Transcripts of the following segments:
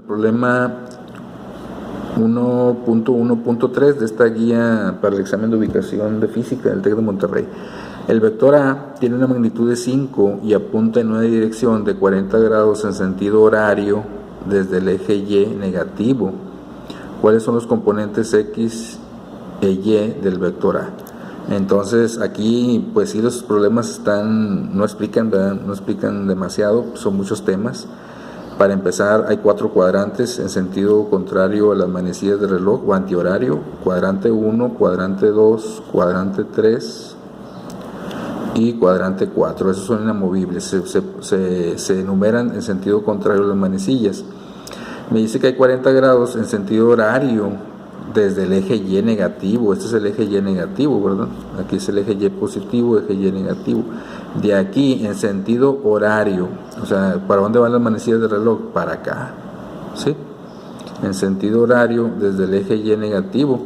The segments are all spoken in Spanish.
Problema 1.1.3 de esta guía para el examen de ubicación de física del TEC de Monterrey. El vector A tiene una magnitud de 5 y apunta en una dirección de 40 grados en sentido horario desde el eje Y negativo. ¿Cuáles son los componentes X e Y del vector A? Entonces aquí pues sí, los problemas no explican demasiado, son muchos temas. Para empezar, hay 4 cuadrantes en sentido contrario a las manecillas de reloj o antihorario: cuadrante 1, cuadrante 2, cuadrante 3 y cuadrante 4. Esos son inamovibles, se enumeran en sentido contrario a las manecillas. Me dice que hay 40 grados en sentido horario desde el eje Y negativo. Este es el eje Y negativo, ¿verdad? Aquí es el eje Y positivo, eje Y negativo. De aquí en sentido horario, o sea, ¿para dónde van las manecillas del reloj? Para acá, ¿sí? En sentido horario desde el eje Y negativo.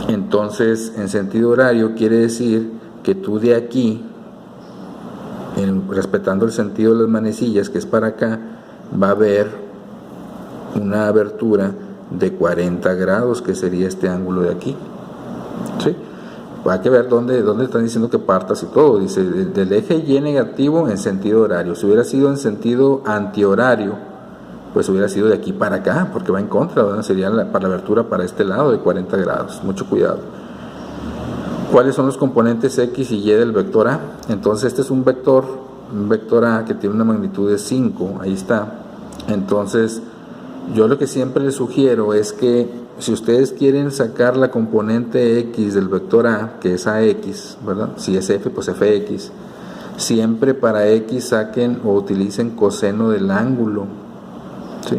Entonces, en sentido horario quiere decir que tú de aquí, respetando el sentido de las manecillas, que es para acá, va a haber una abertura de 40 grados, que sería este ángulo de aquí, ¿sí? Hay que ver dónde están diciendo que partas y todo. Dice del eje Y negativo en sentido horario. Si hubiera sido en sentido antihorario, pues hubiera sido de aquí para acá, porque va en contra, ¿verdad? Sería para la abertura para este lado de 40 grados. Mucho cuidado. ¿Cuáles son los componentes X y Y del vector A? Entonces este es un vector A que tiene una magnitud de 5, ahí está. Entonces yo lo que siempre les sugiero es que si ustedes quieren sacar la componente X del vector A, que es AX, ¿verdad? Si es F, pues FX. Siempre para X saquen o utilicen coseno del ángulo, ¿sí?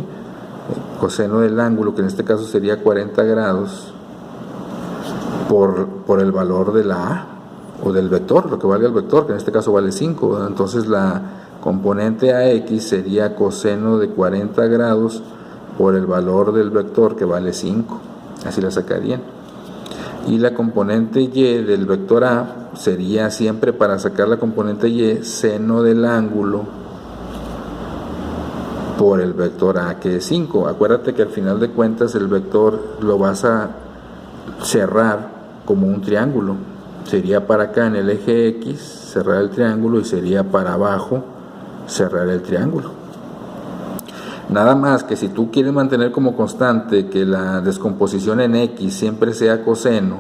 Coseno del ángulo, que en este caso sería 40 grados, por el valor de la A, o del vector, lo que valga el vector, que en este caso vale 5, ¿verdad? Entonces la componente AX sería coseno de 40 grados por el valor del vector, que vale 5, así la sacarían. Y la componente Y del vector A sería siempre, para sacar la componente Y, seno del ángulo por el vector A, que es 5. Acuérdate que al final de cuentas el vector lo vas a cerrar como un triángulo. Sería para acá en el eje X cerrar el triángulo y sería para abajo cerrar el triángulo. Nada más que si tú quieres mantener como constante que la descomposición en X siempre sea coseno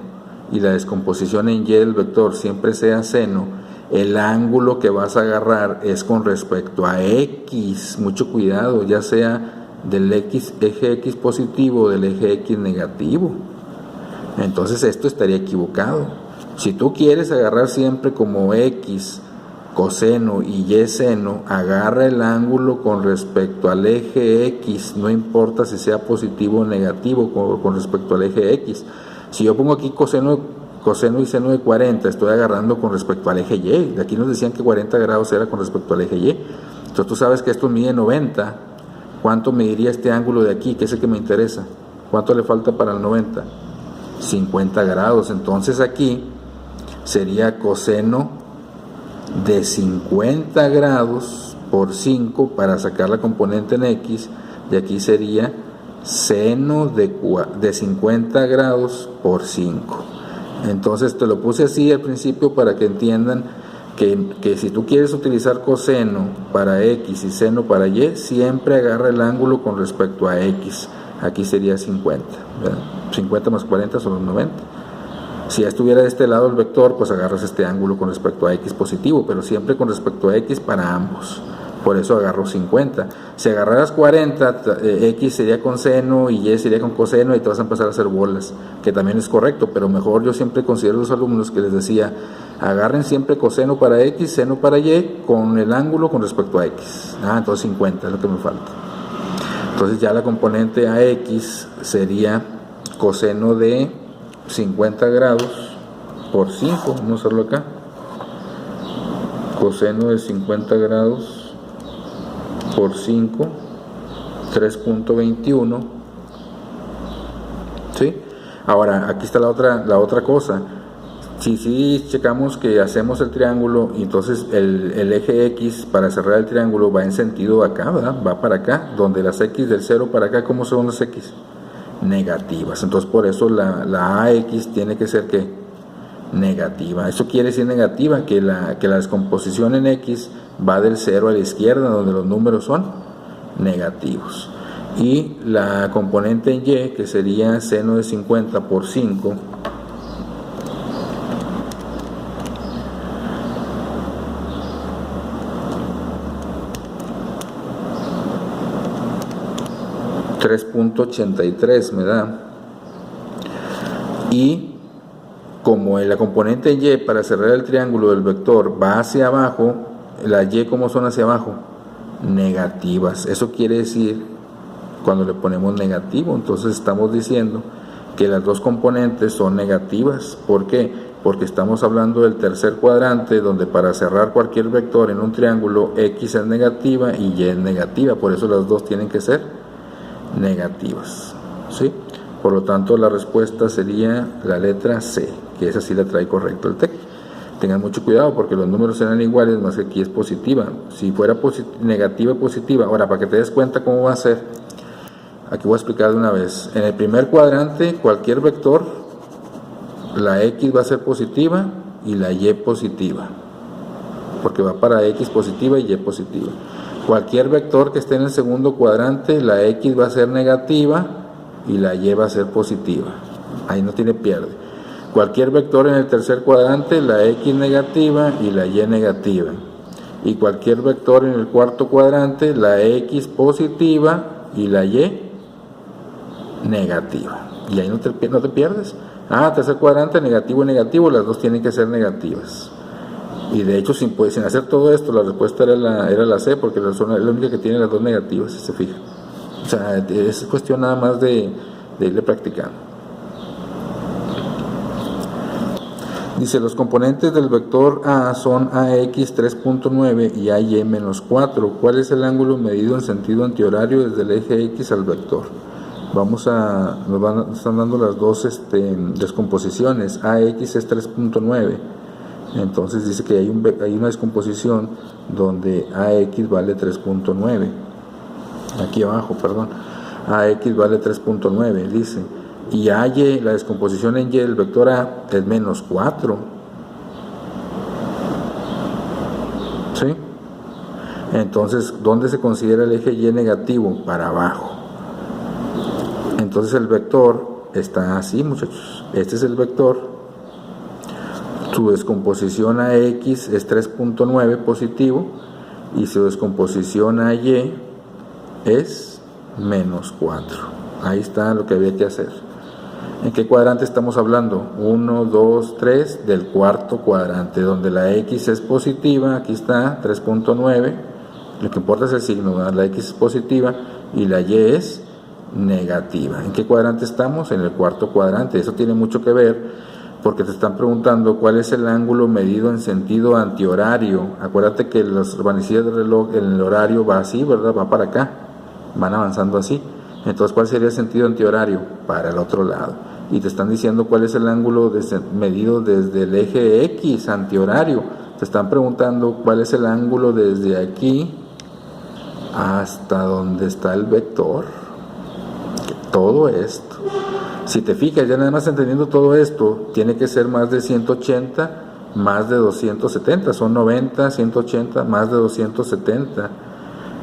y la descomposición en Y del vector siempre sea seno, el ángulo que vas a agarrar es con respecto a X. Mucho cuidado, ya sea del eje X positivo o del eje X negativo. Entonces esto estaría equivocado. Si tú quieres agarrar siempre como X coseno y Y seno, agarra el ángulo con respecto al eje X, no importa si sea positivo o negativo con respecto al eje X. Si yo pongo aquí coseno y seno de 40, estoy agarrando con respecto al eje Y. De aquí nos decían que 40 grados era con respecto al eje Y. Entonces tú sabes que esto mide 90. ¿Cuánto mediría este ángulo de aquí, que es el que me interesa? ¿Cuánto le falta para el 90? 50 grados. Entonces aquí sería coseno de 50 grados por 5 para sacar la componente en X, y aquí sería seno de 50 grados por 5. Entonces te lo puse así al principio para que entiendan que si tú quieres utilizar coseno para X y seno para Y, siempre agarra el ángulo con respecto a X. Aquí sería 50, ¿verdad? 50 más 40 son los 90. Si ya estuviera de este lado el vector, pues agarras este ángulo con respecto a X positivo, pero siempre con respecto a X para ambos. Por eso agarro 50. Si agarraras 40, X sería con seno y Y sería con coseno y te vas a empezar a hacer bolas, que también es correcto, pero mejor yo siempre considero a los alumnos que les decía, agarren siempre coseno para X, seno para Y, con el ángulo con respecto a X. Entonces 50 es lo que me falta. Entonces ya la componente AX sería coseno de 50 grados por 5, vamos a hacerlo acá, coseno de 50 grados por 5, 3.21, ¿sí? Ahora, aquí está la otra cosa. Si checamos que hacemos el triángulo, y entonces el eje X para cerrar el triángulo va en sentido acá, ¿verdad? Va para acá, donde las X del 0 para acá, ¿cómo son las X? Negativas. Entonces por eso la AX tiene que ser ¿qué? Negativa. Eso quiere decir negativa, que la descomposición en X va del 0 a la izquierda, donde los números son negativos. Y la componente en Y, que sería seno de 50 por 5, .83 me da. Y como la componente Y para cerrar el triángulo del vector va hacia abajo, la Y ¿cómo son hacia abajo? Negativas. Eso quiere decir cuando le ponemos negativo, entonces estamos diciendo que las dos componentes son negativas. ¿Por qué? Porque estamos hablando del tercer cuadrante, donde para cerrar cualquier vector en un triángulo X es negativa y Y es negativa, por eso las dos tienen que ser negativas, ¿sí? Por lo tanto la respuesta sería la letra C, que esa sí la trae correcto el TEC. Tengan mucho cuidado porque los números serán iguales, más que aquí es positiva. Si fuera negativa, positiva. Ahora, para que te des cuenta cómo va a ser, aquí voy a explicar de una vez. En el primer cuadrante, cualquier vector, la X va a ser positiva y la Y positiva, porque va para X positiva y Y positiva. Cualquier vector que esté en el segundo cuadrante, la X va a ser negativa y la Y va a ser positiva. Ahí no tiene pierde. Cualquier vector en el tercer cuadrante, la X negativa y la Y negativa. Y cualquier vector en el cuarto cuadrante, la X positiva y la Y negativa. Y ahí no te pierdes. Tercer cuadrante, negativo y negativo, las dos tienen que ser negativas. Y de hecho, sin hacer todo esto, la respuesta era la C, porque es la única que tiene las dos negativas, si se fijan. O sea, es cuestión nada más de irle practicando. Dice, los componentes del vector A son AX 3.9 y AY menos 4. ¿Cuál es el ángulo medido en sentido antihorario desde el eje X al vector? Nos están dando las dos descomposiciones. AX es 3.9. Entonces dice que hay una descomposición donde AX vale 3.9. Aquí abajo, perdón. AX vale 3.9, dice. Y AY, la descomposición en Y del vector A es menos 4. ¿Sí? Entonces, ¿dónde se considera el eje Y negativo? Para abajo. Entonces el vector está así, muchachos. Este es el vector. Su descomposición a X es 3.9 positivo y su descomposición a Y es menos 4. Ahí está lo que había que hacer. ¿En qué cuadrante estamos hablando? 1, 2, 3 del cuarto cuadrante, donde la X es positiva. Aquí está 3.9. Lo que importa es el signo, ¿verdad? La X es positiva y la Y es negativa. ¿En qué cuadrante estamos? En el cuarto cuadrante. Eso tiene mucho que ver porque te están preguntando cuál es el ángulo medido en sentido antihorario. Acuérdate que las manecillas del reloj en el horario va así, ¿verdad? Va para acá, van avanzando así. Entonces, ¿cuál sería el sentido antihorario? Para el otro lado. Y te están diciendo cuál es el ángulo medido desde el eje X antihorario. Te están preguntando cuál es el ángulo desde aquí hasta donde está el vector. Todo esto. Si te fijas, ya nada más entendiendo todo esto, tiene que ser más de 180, más de 270, son 90, 180, más de 270.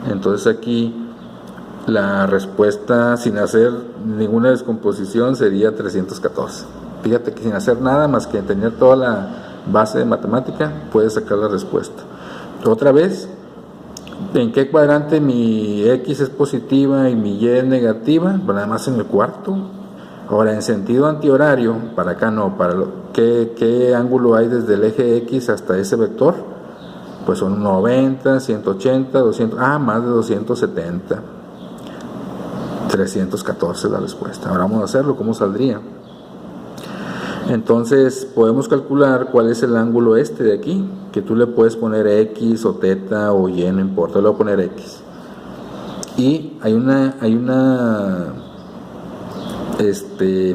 Entonces aquí la respuesta sin hacer ninguna descomposición sería 314. Fíjate que sin hacer nada más que tener toda la base de matemática, puedes sacar la respuesta. Otra vez, ¿en qué cuadrante mi X es positiva y mi Y es negativa? Bueno, nada más en el cuarto. Ahora, en sentido antihorario, para acá no, ¿qué ángulo hay desde el eje X hasta ese vector? Pues son 90, 180, 200, más de 270. 314 la respuesta. Ahora vamos a hacerlo, ¿cómo saldría? Entonces, podemos calcular cuál es el ángulo de aquí, que tú le puedes poner X o teta o Y, no importa, le voy a poner X. Y hay una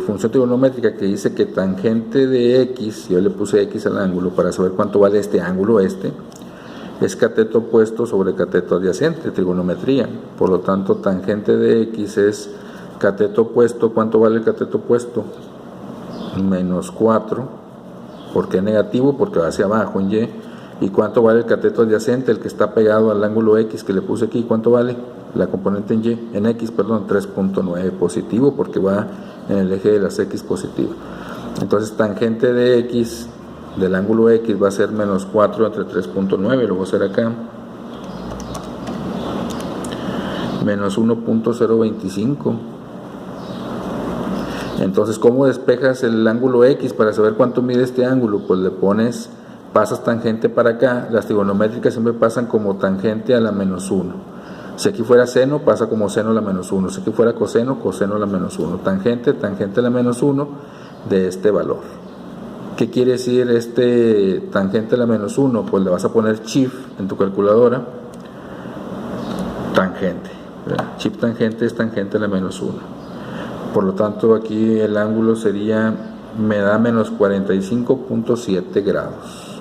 función trigonométrica que dice que tangente de x, yo le puse x al ángulo para saber cuánto vale este ángulo, es cateto opuesto sobre cateto adyacente, trigonometría. Por lo tanto, tangente de x es cateto opuesto. ¿Cuánto vale el cateto opuesto? Menos 4. ¿Por qué negativo? Porque va hacia abajo en y. ¿Y cuánto vale el cateto adyacente, el que está pegado al ángulo x que le puse aquí? ¿Cuánto vale? La componente en x, perdón, 3.9 positivo, porque va en el eje de las x positivo. Entonces, tangente de x del ángulo x va a ser menos 4 entre 3.9, lo voy a hacer acá. Menos 1.025. Entonces, ¿cómo despejas el ángulo x para saber cuánto mide este ángulo? Pues le pasas tangente para acá. Las trigonométricas siempre pasan como tangente a la menos 1. Si aquí fuera seno, pasa como seno a la menos 1. Si aquí fuera coseno, coseno a la menos 1. Tangente a la menos 1 de este valor. ¿Qué quiere decir tangente a la menos 1? Pues le vas a poner chif en tu calculadora. Tangente. Chif tangente es tangente a la menos 1. Por lo tanto, aquí el ángulo me da menos 45.7 grados.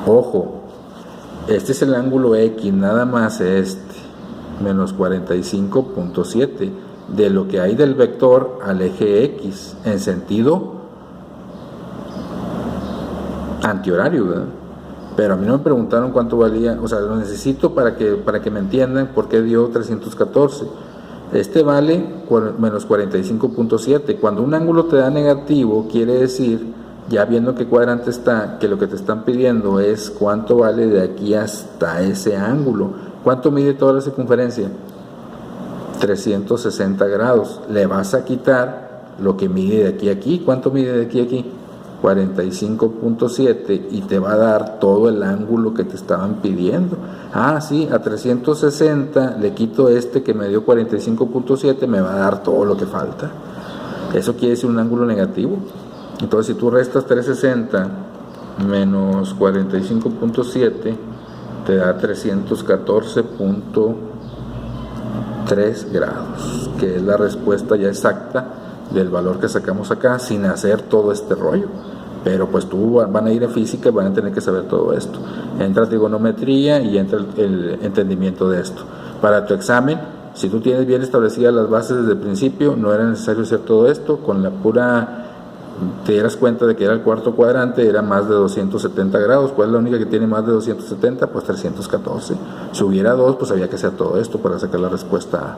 Ojo, este es el ángulo X, nada más menos 45.7, de lo que hay del vector al eje X, en sentido antihorario, ¿verdad? Pero a mí no me preguntaron cuánto valía, o sea, lo necesito para que me entiendan por qué dio 314. Vale menos 45.7. Cuando un ángulo te da negativo, quiere decir, ya viendo qué cuadrante está, que lo que te están pidiendo es cuánto vale de aquí hasta ese ángulo. ¿Cuánto mide toda la circunferencia? 360 grados. Le vas a quitar lo que mide de aquí a aquí. ¿Cuánto mide de aquí a aquí? 45.7, y te va a dar todo el ángulo que te estaban pidiendo. Ah, sí, a 360 le quito que me dio 45.7, me va a dar todo lo que falta. Eso quiere decir un ángulo negativo. Entonces, si tú restas 360 menos 45.7, te da 314.3 grados, que es la respuesta ya exacta del valor que sacamos acá, sin hacer todo este rollo. Pero pues van a ir a física y van a tener que saber todo esto. Entra trigonometría y entra el entendimiento de esto. Para tu examen, si tú tienes bien establecidas las bases desde el principio, no era necesario hacer todo esto. Con la pura, te dieras cuenta de que era el cuarto cuadrante, era más de 270 grados. ¿Cuál es la única que tiene más de 270? Pues 314. Si hubiera dos, pues había que hacer todo esto para sacar la respuesta A.